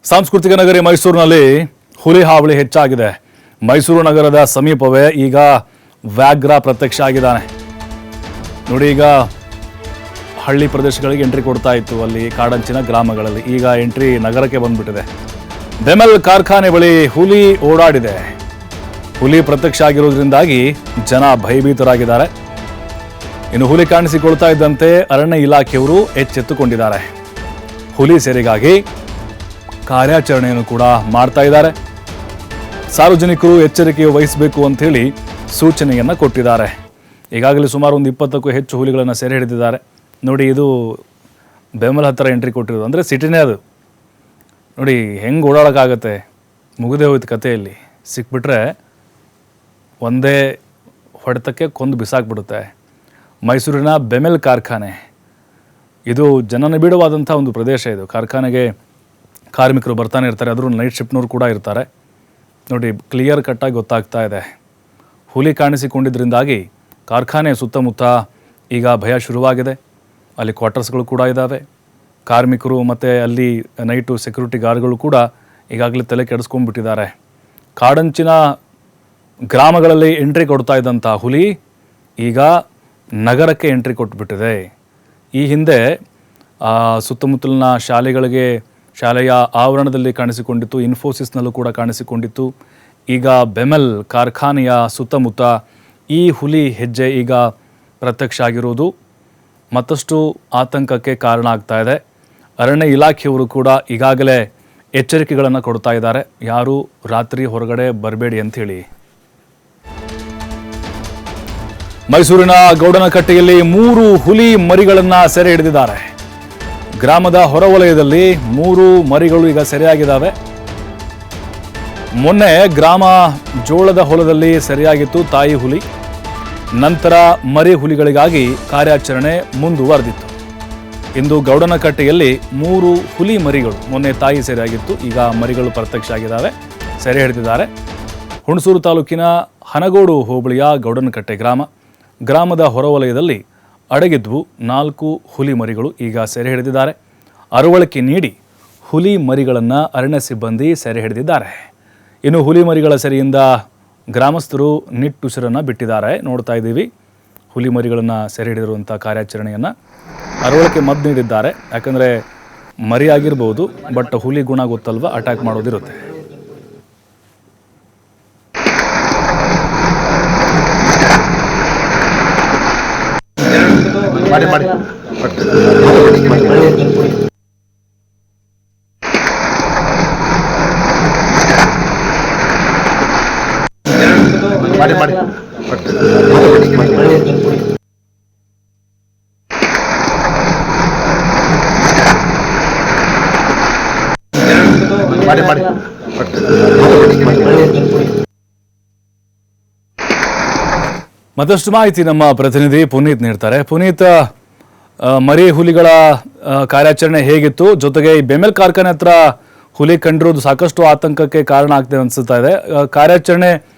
ಸಾಂಸ್ಕೃತಿಕ ನಗರಿ ಮೈಸೂರಿನಲ್ಲಿ ಹುಲಿ ಹಾವಳಿ ಹೆಚ್ಚಾಗಿದೆ. ಮೈಸೂರು ನಗರದ ಸಮೀಪವೇ ಈಗ ವ್ಯಾಘ್ರ ಪ್ರತ್ಯಕ್ಷ ಆಗಿದ್ದಾನೆ. ನೋಡಿ, ಈಗ ಹಳ್ಳಿ ಪ್ರದೇಶಗಳಿಗೆ ಎಂಟ್ರಿ ಕೊಡ್ತಾ ಇತ್ತು, ಅಲ್ಲಿ ಕಾಡಂಚಿನ ಗ್ರಾಮಗಳಲ್ಲಿ. ಈಗ ಎಂಟ್ರಿ ನಗರಕ್ಕೆ ಬಂದ್ಬಿಟ್ಟಿದೆ. ಬೆಮೆಲ್ ಕಾರ್ಖಾನೆ ಬಳಿ ಹುಲಿ ಓಡಾಡಿದೆ. ಹುಲಿ ಪ್ರತ್ಯಕ್ಷ ಆಗಿರೋದ್ರಿಂದಾಗಿ ಜನ ಭಯಭೀತರಾಗಿದ್ದಾರೆ. ಇನ್ನು ಹುಲಿ ಕಾಣಿಸಿಕೊಳ್ತಾ ಇದ್ದಂತೆ ಅರಣ್ಯ ಇಲಾಖೆಯವರು ಎಚ್ಚೆತ್ತುಕೊಂಡಿದ್ದಾರೆ. ಹುಲಿ ಸೆರೆಗಾಗಿ ಕಾರ್ಯಾಚರಣೆಯನ್ನು ಕೂಡ ಮಾಡ್ತಾ ಇದ್ದಾರೆ. ಸಾರ್ವಜನಿಕರು ಎಚ್ಚರಿಕೆ ವಹಿಸಬೇಕು ಅಂತ ಹೇಳಿ ಸೂಚನೆಯನ್ನು ಕೊಟ್ಟಿದ್ದಾರೆ. ಈಗಾಗಲೇ ಸುಮಾರು ಒಂದು 20ಕ್ಕೂ ಹೆಚ್ಚು ಹುಲಿಗಳನ್ನು ಸೆರೆ ಹಿಡಿದಿದ್ದಾರೆ. ನೋಡಿ, ಇದು ಬೆಮಲ್ ಹತ್ತಿರ ಎಂಟ್ರಿ ಕೊಟ್ಟಿರೋದು, ಅಂದರೆ ಸಿಟಿನೇ ಅದು. ನೋಡಿ ಹೆಂಗೆ ಓಡಾಡೋಕ್ಕಾಗತ್ತೆ, ಮುಗಿದೇ ಹೋಯ್ತು ಕಥೆಯಲ್ಲಿ. ಸಿಕ್ಬಿಟ್ರೆ ಒಂದೇ ಹೊಡೆತಕ್ಕೆ ಕೊಂದು ಬಿಸಾಕ್ಬಿಡುತ್ತೆ. ಮೈಸೂರಿನ ಬೆಮೆಲ್ ಕಾರ್ಖಾನೆ ಇದು ಜನನಿಬಿಡವಾದಂಥ ಒಂದು ಪ್ರದೇಶ. ಇದು ಕಾರ್ಖಾನೆಗೆ ಕಾರ್ಮಿಕರು ಬರ್ತಾನೆ ಇರ್ತಾರೆ, ಅದರ ನೈಟ್ ಶಿಫ್ಟ್ನವ್ರು ಕೂಡ ಇರ್ತಾರೆ. ನೋಡಿ, ಕ್ಲಿಯರ್ ಕಟ್ಟಾಗಿ ಗೊತ್ತಾಗ್ತಾ ಇದೆ. ಹುಲಿ ಕಾಣಿಸಿಕೊಂಡಿದ್ದರಿಂದಾಗಿ ಕಾರ್ಖಾನೆ ಸುತ್ತಮುತ್ತ ಈಗ ಭಯ ಶುರುವಾಗಿದೆ. ಅಲ್ಲಿ ಕ್ವಾರ್ಟರ್ಸ್ಗಳು ಕೂಡ ಇದ್ದಾವೆ. ಕಾರ್ಮಿಕರು ಮತ್ತು ಅಲ್ಲಿ ನೈಟು ಸೆಕ್ಯೂರಿಟಿ ಗಾರ್ಡ್ಗಳು ಕೂಡ ಈಗಾಗಲೇ ತಲೆ ಕೆಡಿಸ್ಕೊಂಡ್ಬಿಟ್ಟಿದ್ದಾರೆ. ಕಾಡಂಚಿನ ಗ್ರಾಮಗಳಲ್ಲಿ ಎಂಟ್ರಿ ಕೊಡ್ತಾ ಇದ್ದಂಥ ಹುಲಿ ಈಗ ನಗರಕ್ಕೆ ಎಂಟ್ರಿ ಕೊಟ್ಬಿಟ್ಟಿದೆ. ಈ ಹಿಂದೆ ಸುತ್ತಮುತ್ತಲಿನ ಶಾಲೆಯ ಆವರಣದಲ್ಲಿ ಕಾಣಿಸಿಕೊಂಡಿತ್ತು, ಇನ್ಫೋಸಿಸ್ನಲ್ಲೂ ಕೂಡ ಕಾಣಿಸಿಕೊಂಡಿತ್ತು. ಈಗ ಬೆಮೆಲ್ ಕಾರ್ಖಾನೆಯ ಸುತ್ತಮುತ್ತ ಈ ಹುಲಿ ಹೆಜ್ಜೆ ಈಗ ಪ್ರತ್ಯಕ್ಷ ಆಗಿರುವುದು ಮತ್ತಷ್ಟು ಆತಂಕಕ್ಕೆ ಕಾರಣ ಆಗ್ತಾ ಇದೆ. ಅರಣ್ಯ ಇಲಾಖೆಯವರು ಕೂಡ ಈಗಾಗಲೇ ಎಚ್ಚರಿಕೆಗಳನ್ನು ಕೊಡ್ತಾ ಇದ್ದಾರೆ, ಯಾರೂ ರಾತ್ರಿ ಹೊರಗಡೆ ಬರಬೇಡಿ ಅಂಥೇಳಿ. ಮೈಸೂರಿನ ಗೌಡನಕಟ್ಟೆಯಲ್ಲಿ 3 ಹುಲಿ ಮರಿಗಳನ್ನು ಸೆರೆ ಹಿಡಿದಿದ್ದಾರೆ. ಗ್ರಾಮದ ಹೊರವಲಯದಲ್ಲಿ 3 ಮರಿಗಳು ಈಗ ಸೆರೆಯಾಗಿದ್ದಾವೆ. ಮೊನ್ನೆ ಗ್ರಾಮ ಜೋಳದ ಹೊಲದಲ್ಲಿ ಸೆರೆಯಾಗಿತ್ತು ತಾಯಿ ಹುಲಿ. ನಂತರ ಮರಿ ಹುಲಿಗಳಿಗಾಗಿ ಕಾರ್ಯಾಚರಣೆ ಮುಂದುವರೆದಿತ್ತು. ಇಂದು ಗೌಡನಕಟ್ಟೆಯಲ್ಲಿ 3 ಹುಲಿ ಮರಿಗಳು, ಮೊನ್ನೆ ತಾಯಿ ಸೆರೆಯಾಗಿತ್ತು, ಈಗ ಮರಿಗಳು ಪ್ರತ್ಯಕ್ಷ ಆಗಿದ್ದಾವೆ, ಸೆರೆ ಹಿಡಿದಿದ್ದಾರೆ. ಹುಣಸೂರು ತಾಲೂಕಿನ ಹನಗೋಡು ಹೋಬಳಿಯ ಗೌಡನಕಟ್ಟೆ ಗ್ರಾಮದ ಹೊರವಲಯದಲ್ಲಿ ಅಡಗಿದ್ವು 4 ಹುಲಿ ಮರಿಗಳು ಈಗ ಸೆರೆ ಹಿಡಿದಿದ್ದಾರೆ. ಅರವಳಿಕೆ ನೀಡಿ ಹುಲಿ ಮರಿಗಳನ್ನು ಅರಣ್ಯ ಸಿಬ್ಬಂದಿ ಸೆರೆ ಹಿಡಿದಿದ್ದಾರೆ. ಇನ್ನು ಹುಲಿ ಮರಿಗಳ ಸೆರೆಯಿಂದ ಗ್ರಾಮಸ್ಥರು ನಿಟ್ಟುಸಿರನ್ನು ಬಿಟ್ಟಿದ್ದಾರೆ. ನೋಡ್ತಾ ಇದ್ದೀವಿ ಹುಲಿ ಮರಿಗಳನ್ನು ಸೆರೆ ಹಿಡಿದಿರುವಂಥ ಕಾರ್ಯಾಚರಣೆಯನ್ನು. ಅರವಳಿಕೆ ಮದ್ದು ನೀಡಿದ್ದಾರೆ, ಯಾಕಂದರೆ ಮರಿ ಆಗಿರ್ಬೋದು, ಬಟ್ ಹುಲಿ ಗುಣ ಗೊತ್ತಲ್ವ, ಅಟ್ಯಾಕ್ ಮಾಡೋದಿರುತ್ತೆ. ಮಾಡಿ ಮಾಡಿ ಮಾಡಿ ಮಾಡಿ ಮಾಡಿ ಮತ್ತಷ್ಟು ಮಾಹಿತಿ ನಮ್ಮ ಪ್ರತಿನಿಧಿ ಪುನೀತ್ ನೀಡ್ತಾರೆ. ಪುನೀತ್, ಮರಿ ಹುಲಿಗಳ ಕಾರ್ಯಾಚರಣೆ ಹೇಗಿತ್ತು? ಜೊತೆಗೆ ಈ ಬೆಮೆಲ್ ಕಾರ್ಖಾನೆ ಹತ್ರ ಹುಲಿ ಕಂಡಿರೋದು ಸಾಕಷ್ಟು ಆತಂಕಕ್ಕೆ ಕಾರಣ ಆಗ್ತದೆ ಅನಿಸ್ತಾ ಇದೆ. ಕಾರ್ಯಾಚರಣೆ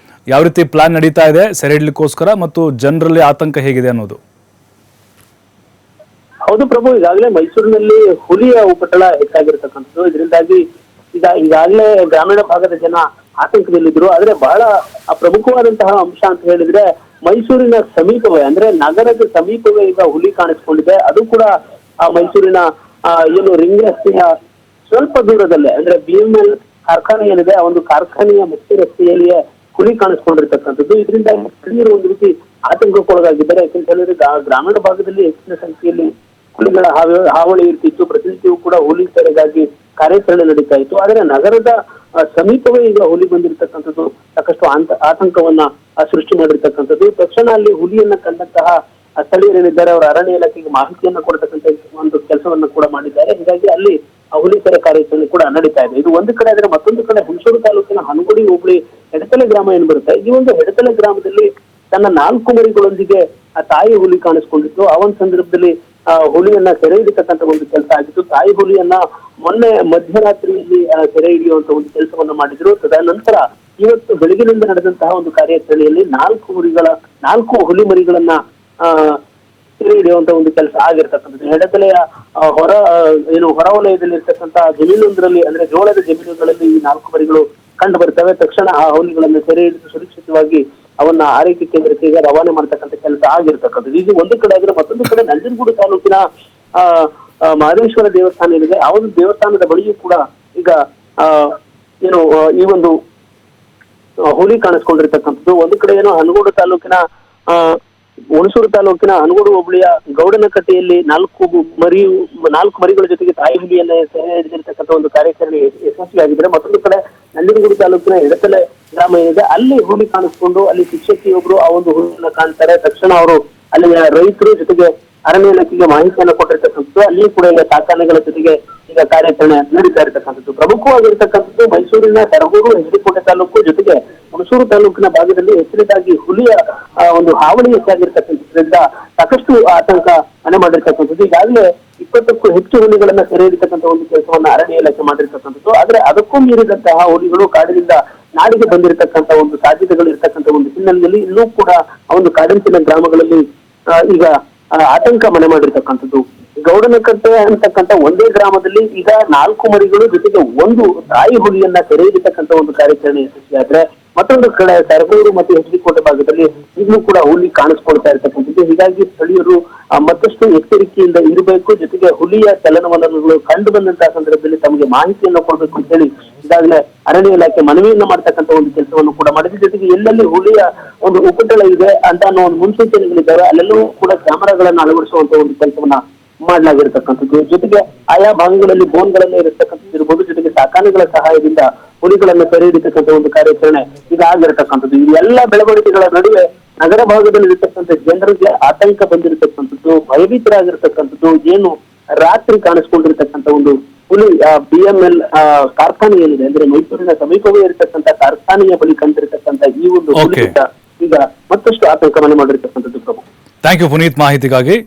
ಯಾವ ರೀತಿ ಪ್ಲಾನ್ ನಡೀತಾ ಇದೆ ಸೆರೆ ಹಿಡ್ಲಿಕ್ಕೋಸ್ಕರ, ಮತ್ತು ಜನರಲ್ಲಿ ಆತಂಕ ಹೇಗಿದೆ ಅನ್ನೋದು? ಹೌದು ಪ್ರಭು, ಈಗಾಗಲೇ ಮೈಸೂರಿನಲ್ಲಿ ಹುಲಿಯ ಉಪಟಳ ಹೆಚ್ಚಾಗಿರ್ತಕ್ಕಂಥದ್ದು. ಇದರಿಂದಾಗಿ ಈಗಾಗಲೇ ಗ್ರಾಮೀಣ ಭಾಗದ ಜನ ಆತಂಕದಲ್ಲಿದ್ರು. ಆದ್ರೆ ಬಹಳ ಪ್ರಮುಖವಾದಂತಹ ಅಂಶ ಅಂತ ಹೇಳಿದ್ರೆ, ಮೈಸೂರಿನ ಸಮೀಪವೇ, ಅಂದ್ರೆ ನಗರದ ಸಮೀಪವೇ ಈಗ ಹುಲಿ ಕಾಣಿಸ್ಕೊಂಡಿದೆ. ಅದು ಕೂಡ ಮೈಸೂರಿನ ಏನು ರಿಂಗ್ ರಸ್ತೆಯ ಸ್ವಲ್ಪ ದೂರದಲ್ಲೇ, ಅಂದ್ರೆ BML ಕಾರ್ಖಾನೆ ಏನಿದೆ, ಆ ಒಂದು ಕಾರ್ಖಾನೆಯ ಮುಖ್ಯ ರಸ್ತೆಯಲ್ಲಿಯೇ ಹುಲಿ ಕಾಣಿಸ್ಕೊಂಡಿರ್ತಕ್ಕಂಥದ್ದು. ಇದರಿಂದ ಸ್ಥಳೀಯರು ಒಂದು ರೀತಿ ಆತಂಕಕ್ಕೊಳಗಾಗಿದ್ದಾರೆ. ಯಾಕಂತ ಹೇಳಿದ್ರೆ ಗ್ರಾಮೀಣ ಭಾಗದಲ್ಲಿ ಹೆಚ್ಚಿನ ಸಂಖ್ಯೆಯಲ್ಲಿ ಹುಲಿಗಳ ಹಾವಳಿ ಇರ್ತಿತ್ತು. ಪ್ರತಿನಿತ್ಯವೂ ಕೂಡ ಹುಲಿ ಸೆರೆಗಾಗಿ ಕಾರ್ಯಾಚರಣೆ ನಡೀತಾ ಇತ್ತು. ಆದ್ರೆ ನಗರದ ಸಮೀಪವೇ ಈಗ ಹುಲಿ ಬಂದಿರತಕ್ಕಂಥದ್ದು ಸಾಕಷ್ಟು ಆತಂಕವನ್ನ ಸೃಷ್ಟಿ ಮಾಡಿರ್ತಕ್ಕಂಥದ್ದು. ತಕ್ಷಣ ಅಲ್ಲಿ ಹುಲಿಯನ್ನ ಕಂಡಂತಹ ಸ್ಥಳೀಯರೇನಿದ್ದಾರೆ, ಅವರ ಅರಣ್ಯ ಇಲಾಖೆಗೆ ಮಾಹಿತಿಯನ್ನ ಕೊಡ್ತಕ್ಕಂಥ ಒಂದು ಕೆಲಸವನ್ನ ಕೂಡ ಮಾಡಿದ್ದಾರೆ. ಹೀಗಾಗಿ ಅಲ್ಲಿ ಹುಲಿ ಸೆರೆ ಕಾರ್ಯಾಚರಣೆ ಕೂಡ ನಡೀತಾ ಇದೆ. ಇದು ಒಂದು ಕಡೆ. ಆದ್ರೆ ಮತ್ತೊಂದು ಕಡೆ ಹುಣಸೂರು ತಾಲೂಕಿನ ಹನಗೋಡಿ ಹೋಬಳಿ ಹೆಡತಲೆ ಗ್ರಾಮ ಏನ್ ಬರುತ್ತೆ, ಈ ಒಂದು ಹೆಡತಲೆ ಗ್ರಾಮದಲ್ಲಿ ತನ್ನ 4 ಮರಿಗಳೊಂದಿಗೆ ಆ ತಾಯಿ ಹುಲಿ ಕಾಣಿಸ್ಕೊಂಡಿತ್ತು. ಆ ಒಂದು ಸಂದರ್ಭದಲ್ಲಿ ಹುಲಿಯನ್ನ ಸೆರೆ ಹಿಡಿತಕ್ಕಂಥ ಒಂದು ಕೆಲಸ ಆಗಿತ್ತು. ತಾಯಿ ಹುಲಿಯನ್ನ ಮೊನ್ನೆ ಮಧ್ಯರಾತ್ರಿಯಲ್ಲಿ ಸೆರೆ ಹಿಡಿಯುವಂತ ಒಂದು ಕೆಲಸವನ್ನ ಮಾಡಿದ್ರು. ತದನಂತರ ಇವತ್ತು ಬೆಳಗಿನಿಂದ ನಡೆದಂತಹ ಒಂದು ಕಾರ್ಯಾಚರಣೆಯಲ್ಲಿ 4 ಹುಲಿ ಮರಿಗಳನ್ನ ಸೆರೆ ಹಿಡಿಯುವಂತ ಒಂದು ಕೆಲಸ ಆಗಿರ್ತಕ್ಕಂಥದ್ದು. ಎಡತಲೆಯ ಹೊರ ವಲಯದಲ್ಲಿ ಇರ್ತಕ್ಕಂಥ ಜಮೀನೊಂದರಲ್ಲಿ ಅಂದ್ರೆ ಜೋಳದ ಜಮೀನುಗಳಲ್ಲಿ ಈ 4 ಮರಿಗಳು ಕಂಡು ಬರ್ತವೆ. ತಕ್ಷಣ ಆ ಹುಲಿಗಳನ್ನು ಸೆರೆ ಹಿಡಿದು ಸುರಕ್ಷಿತವಾಗಿ ಅವನ್ನ ಆರೈಕೆ ಕೇಂದ್ರಕ್ಕೆ ಈಗ ರವಾನೆ ಮಾಡ್ತಕ್ಕಂಥ ಕೆಲಸ ಆಗಿರ್ತಕ್ಕಂಥದ್ದು. ಇದು ಒಂದು ಕಡೆ ಆದ್ರೆ, ಮತ್ತೊಂದು ಕಡೆ ನಂಜನಗೂಡು ತಾಲೂಕಿನ ಮಹದೇಶ್ವರ ದೇವಸ್ಥಾನ ಏನಿದೆ, ಆ ಒಂದು ದೇವಸ್ಥಾನದ ಬಳಿಯೂ ಕೂಡ ಈಗ ಈ ಒಂದು ಹುಲಿ ಕಾಣಿಸ್ಕೊಂಡಿರ್ತಕ್ಕಂಥದ್ದು. ಒಂದು ಕಡೆ ಹನಗೋಡು ತಾಲೂಕಿನ ಹುಣಸೂರು ತಾಲೂಕಿನ ಹನಗೋಡು ಹೋಬಳಿಯ ಗೌಡನಕಟ್ಟೆಯಲ್ಲಿ 4 ಮರಿಗಳ ಜೊತೆಗೆ ತಾಯಿ ಹುಲಿಯನ್ನ ಸೆರೆ ಹಿಡಿದಿರ್ತಕ್ಕಂಥ ಒಂದು ಕಾರ್ಯಾಚರಣೆ ಯಶಸ್ವಿಯಾಗಿದ್ರೆ, ಮತ್ತೊಂದು ಕಡೆ ನಂಜನಗೂಡು ತಾಲೂಕಿನ ಎಡತಲೆ ಗ್ರಾಮ ಏನಿದೆ ಅಲ್ಲಿ ಹುಲಿ ಕಾಣಿಸ್ಕೊಂಡು ಅಲ್ಲಿ ಶಿಕ್ಷಕಿಯೊಬ್ರು ಆ ಒಂದು ಹುಲಿಯನ್ನ ಕಾಣ್ತಾರೆ. ತಕ್ಷಣ ಅವರು ಅಲ್ಲಿಯ ರೈತರು ಜೊತೆಗೆ ಅರಣ್ಯ ಇಲಾಖೆಗೆ ಮಾಹಿತಿಯನ್ನು ಕೊಟ್ಟಿರ್ತಕ್ಕಂಥದ್ದು. ಅಲ್ಲಿ ಕೂಡ ಈಗ ಸಾಕಾನೆಗಳ ಜೊತೆಗೆ ಈಗ ಕಾರ್ಯಾಚರಣೆ ನಡೀತಾ ಇರತಕ್ಕಂಥದ್ದು. ಪ್ರಮುಖವಾಗಿರ್ತಕ್ಕಂಥದ್ದು ಮೈಸೂರಿನ ಸರಗೂರು, ಹೆಜ್ಜಿಕೋಟೆ ತಾಲೂಕು ಜೊತೆಗೆ ಹುಣಸೂರು ತಾಲೂಕಿನ ಭಾಗದಲ್ಲಿ ಹೆಚ್ಚಿನದಾಗಿ ಹುಲಿಯ ಒಂದು ಹಾವಳಿ ಹೆಚ್ಚಾಗಿರ್ತಕ್ಕಂಥದ್ರಿಂದ ಸಾಕಷ್ಟು ಆತಂಕ ಮನೆ ಮಾಡಿರ್ತಕ್ಕಂಥದ್ದು. ಈಗಾಗಲೇ 20ಕ್ಕೂ ಹೆಚ್ಚು ಹುಲಿಗಳನ್ನ ಸೆರೆ ಹಿಡಿತಕ್ಕಂಥ ಒಂದು ಕೆಲಸವನ್ನ ಅರಣ್ಯ ಇಲಾಖೆ ಮಾಡಿರ್ತಕ್ಕಂಥದ್ದು. ಆದ್ರೆ ಅದಕ್ಕೂ ಮೀರಿದಂತಹ ಹುಲಿಗಳು ಕಾಡಿನಿಂದ ನಾಡಿಗೆ ಬಂದಿರತಕ್ಕಂಥ ಒಂದು ಸಾಧ್ಯತೆಗಳು ಇರ್ತಕ್ಕಂಥ ಒಂದು ಹಿನ್ನೆಲೆಯಲ್ಲಿ ಇನ್ನೂ ಕೂಡ ಆ ಒಂದು ಕಾಡಂಚಿನ ಗ್ರಾಮಗಳಲ್ಲಿ ಈಗ ಆತಂಕ ಮನೆ ಮಾಡಿರ್ತಕ್ಕಂಥದ್ದು. ಗೌಡನಕಟ್ಟೆ ಅಂತಕ್ಕಂಥ ಒಂದೇ ಗ್ರಾಮದಲ್ಲಿ ಈಗ 4 ಮರಿಗಳು ಜೊತೆಗೆ ಒಂದು ತಾಯಿ ಹುಲಿಯನ್ನ ಸೆರೆ ಹಿಡಿತಕ್ಕಂಥ ಒಂದು ಕಾರ್ಯಾಚರಣೆ ಯಶಸ್ವಿಯಾದ್ರೆ, ಮತ್ತೊಂದು ಕಡೆ ಸರಗೂರು ಮತ್ತು ಹೆಜ್ಜಿಕೋಟೆ ಭಾಗದಲ್ಲಿ ಈಗಲೂ ಕೂಡ ಹುಲಿ ಕಾಣಿಸ್ಕೊಳ್ತಾ ಇರ್ತಕ್ಕಂಥದ್ದು. ಹೀಗಾಗಿ ಸ್ಥಳೀಯರು ಮತ್ತಷ್ಟು ಎಚ್ಚರಿಕೆಯಿಂದ ಇರಬೇಕು. ಜೊತೆಗೆ ಹುಲಿಯ ಚಲನವಲನಗಳು ಕಂಡು ಬಂದಂತಹ ಸಂದರ್ಭದಲ್ಲಿ ತಮಗೆ ಮಾಹಿತಿಯನ್ನು ಕೊಡಬೇಕು ಅಂತ ಹೇಳಿ ಈಗಾಗಲೇ ಅರಣ್ಯ ಇಲಾಖೆ ಮನವಿಯನ್ನ ಮಾಡ್ತಕ್ಕಂಥ ಒಂದು ಕೆಲಸವನ್ನು ಕೂಡ ಮಾಡಿದೆ. ಜೊತೆಗೆ ಎಲ್ಲೆಲ್ಲಿ ಹುಲಿಯ ಒಂದು ಉಪಟಳ ಇದೆ ಅಂತ ಅನ್ನೋ ಒಂದು ಮುನ್ಸೂಚನೆಗಳಿದ್ದಾವೆ ಅಲ್ಲೆಲ್ಲವೂ ಕೂಡ ಕ್ಯಾಮೆರಾಗಳನ್ನ ಅಳವಡಿಸುವಂತ ಒಂದು ಕೆಲಸವನ್ನ ಮಾಡಲಾಗಿರ್ತಕ್ಕಂಥದ್ದು. ಜೊತೆಗೆ ಆಯಾ ಭಾಗಗಳಲ್ಲಿ ಬೋನ್ಗಳನ್ನ ಇರತಕ್ಕಂಥದ್ದು ಇರ್ಬೋದು. ಜೊತೆಗೆ ಸಾಕಾನೆಗಳ ಸಹಾಯದಿಂದ ಹುಲಿಗಳನ್ನು ಸೆರೆ ಹಿಡಿತಕ್ಕಂಥ ಒಂದು ಕಾರ್ಯಾಚರಣೆ ಈಗ ಆಗಿರತಕ್ಕಂಥದ್ದು. ಈ ಎಲ್ಲ ಬೆಳವಣಿಗೆಗಳ ನಡುವೆ ನಗರ ಭಾಗದಲ್ಲಿ ಇರತಕ್ಕಂಥ ಜನರಿಗೆ ಆತಂಕ ಬಂದಿರತಕ್ಕಂಥದ್ದು, ಭಯಭೀತರಾಗಿರ್ತಕ್ಕಂಥದ್ದು, ಏನು ರಾತ್ರಿ ಕಾಣಿಸ್ಕೊಂಡಿರ್ತಕ್ಕಂಥ ಒಂದು ಹುಲಿ BML ಕಾರ್ಖಾನೆ ಏನಿದೆ ಅಂದ್ರೆ ಮೈಸೂರಿನ ಸಮೀಪವೇ ಇರತಕ್ಕಂಥ ಕಾರ್ಖಾನೆಯ ಬಳಿ ಕಂಡಿರತಕ್ಕಂಥ ಈ ಒಂದು ಹುಲಿ ಈಗ ಮತ್ತಷ್ಟು ಆತಂಕ ಮನೆ ಮಾಡಿರ್ತಕ್ಕಂಥದ್ದು. ಥ್ಯಾಂಕ್ ಯು ಪುನೀತ್ ಮಾಹಿತಿಗಾಗಿ.